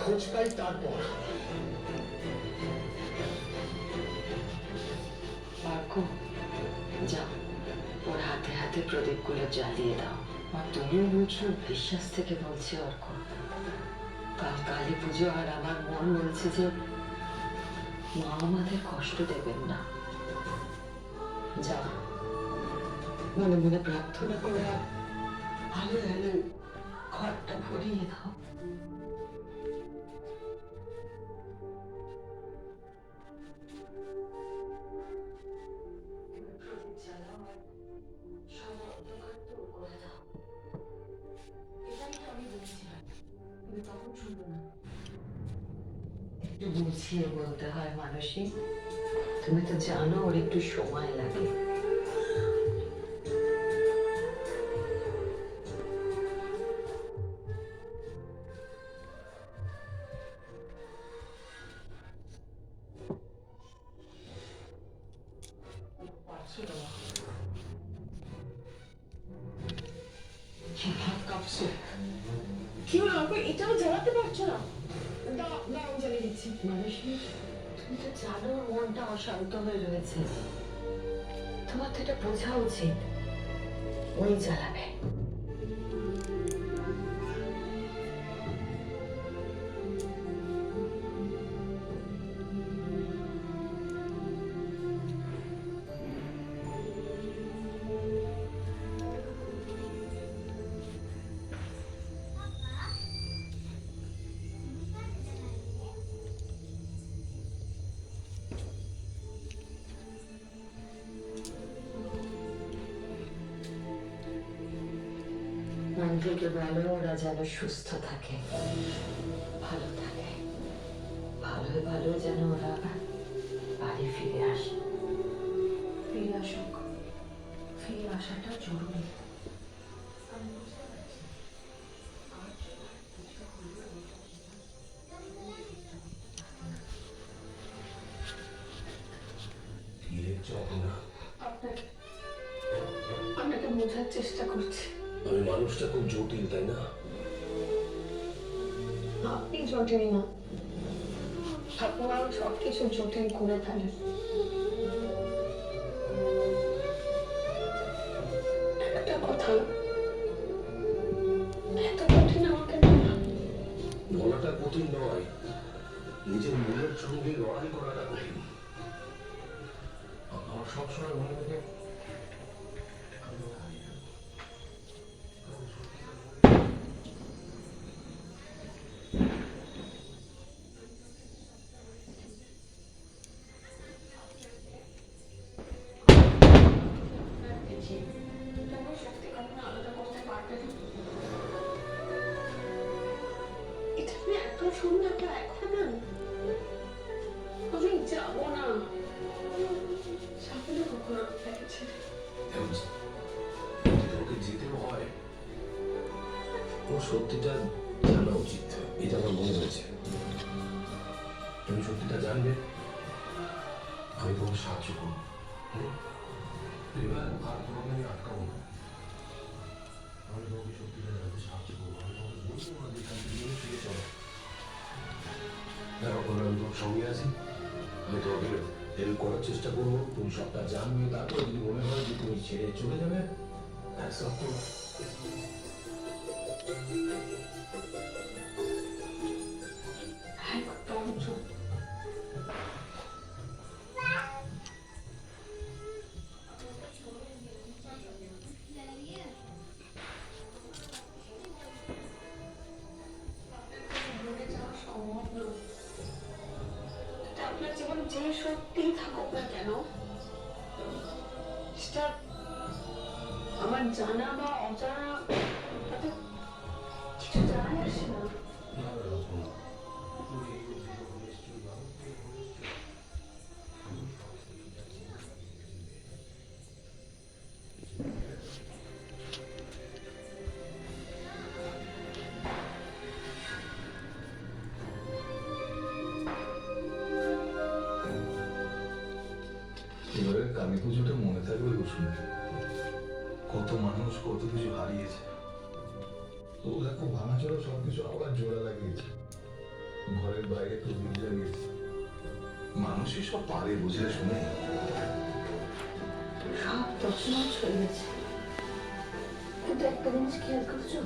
খোঁজ পাই তারপর যাও, ওর হাতে হাতে প্রদীপগুলো জ্বালিয়ে দাও। আর তুমিও বলছো বিশ্বাস থেকে বলছি অর্ক, কাল কালী পুজো, আর আমার মন বলছে যে মা আমাদের কষ্ট দেবেন না। যাও, মনে মনে প্রার্থনা করে ভালো ভালো ঘরটা ভরিয়ে দাও। বুঝিয়ে বলতে হয় মানসী, তুমি তো জানো ওর একটু সময় লাগে। কি হলো অর্ক, এটাও জ্বালাতে পারছো না? আমি জ্বালিয়ে দিচ্ছি। মানসী, তুমি তো জানো ওর মনটা অশান্ত হয়ে রয়েছে, তোমার তো এটা বোঝা উচিত। ওই জ্বালাবে। মন্দিরকে বলো ওরা যেন সুস্থ থাকে, ভালো থাকে, ভালো ভালো যেন ওরা বাড়ি ফিরে আসে। ফিরে আসুক, ফিরে আসাটা জরুরি। আপনাকে বোঝার চেষ্টা করছি। আমি মানুষটা খুব জটিল, তাই না? আপনি জটিল না, ঠাকুমাও সবকিছু জটিল করে ফেলেন। একটা কথা, এত কঠিন আমাকে বলাটা কঠিন নয়, নিজের মনের সঙ্গে লড়াই করাটা কঠিন। আমার সবসময় মনে থাকে সত্যি কখনো আলাদা করতে পারবে না। এটা আপনি এত সুন্দর তো এখন আমি যাবো না, যাবো না কখনো আপনাকে ছেড়ে। ওকে যেতেও হয়, ও সত্যিটা জানা উচিত, এটা আমার মনে হয়েছে। তুমি সত্যিটা জানবে, আমি তোমার সাহায্য করবো। এবার আর তোমাকে আমি আটকাবো না, আমি তোমাকে সত্যিটা জানতে সাহায্য করবো। আমি তোমাকে বলবো না যে তুমি ফিরে চলো, এখন আমি তোমার সঙ্গে আছি, আমি তোমাকে হেল্প করার চেষ্টা করবো। তুমি সবটা জানবে, তারপর যদি মনে হয় যে তুমি ছেড়ে চলে যাবে, অ্যাকসেপ্ট করো। আপনার জীবনে যে সত্যি থাকুক না কেন, সেটা আমার জানা বা অজানা তাতে কিছু যায় আসে না। এবারে কালী পুজোটা মনে থাকবে কুসুম, কত মানুষ কত কিছু হারিয়েছে, তো দেখো ভাঙাচোরা সবকিছু আবার জোড়া লাগিয়েছে। বাইরে তো দিন লাগিয়েছে। মানুষই সব পারে বুঝলে শুনে। সব তছনছ হয়ে গেছে, কিন্তু একটা জিনিস খেয়াল করছো,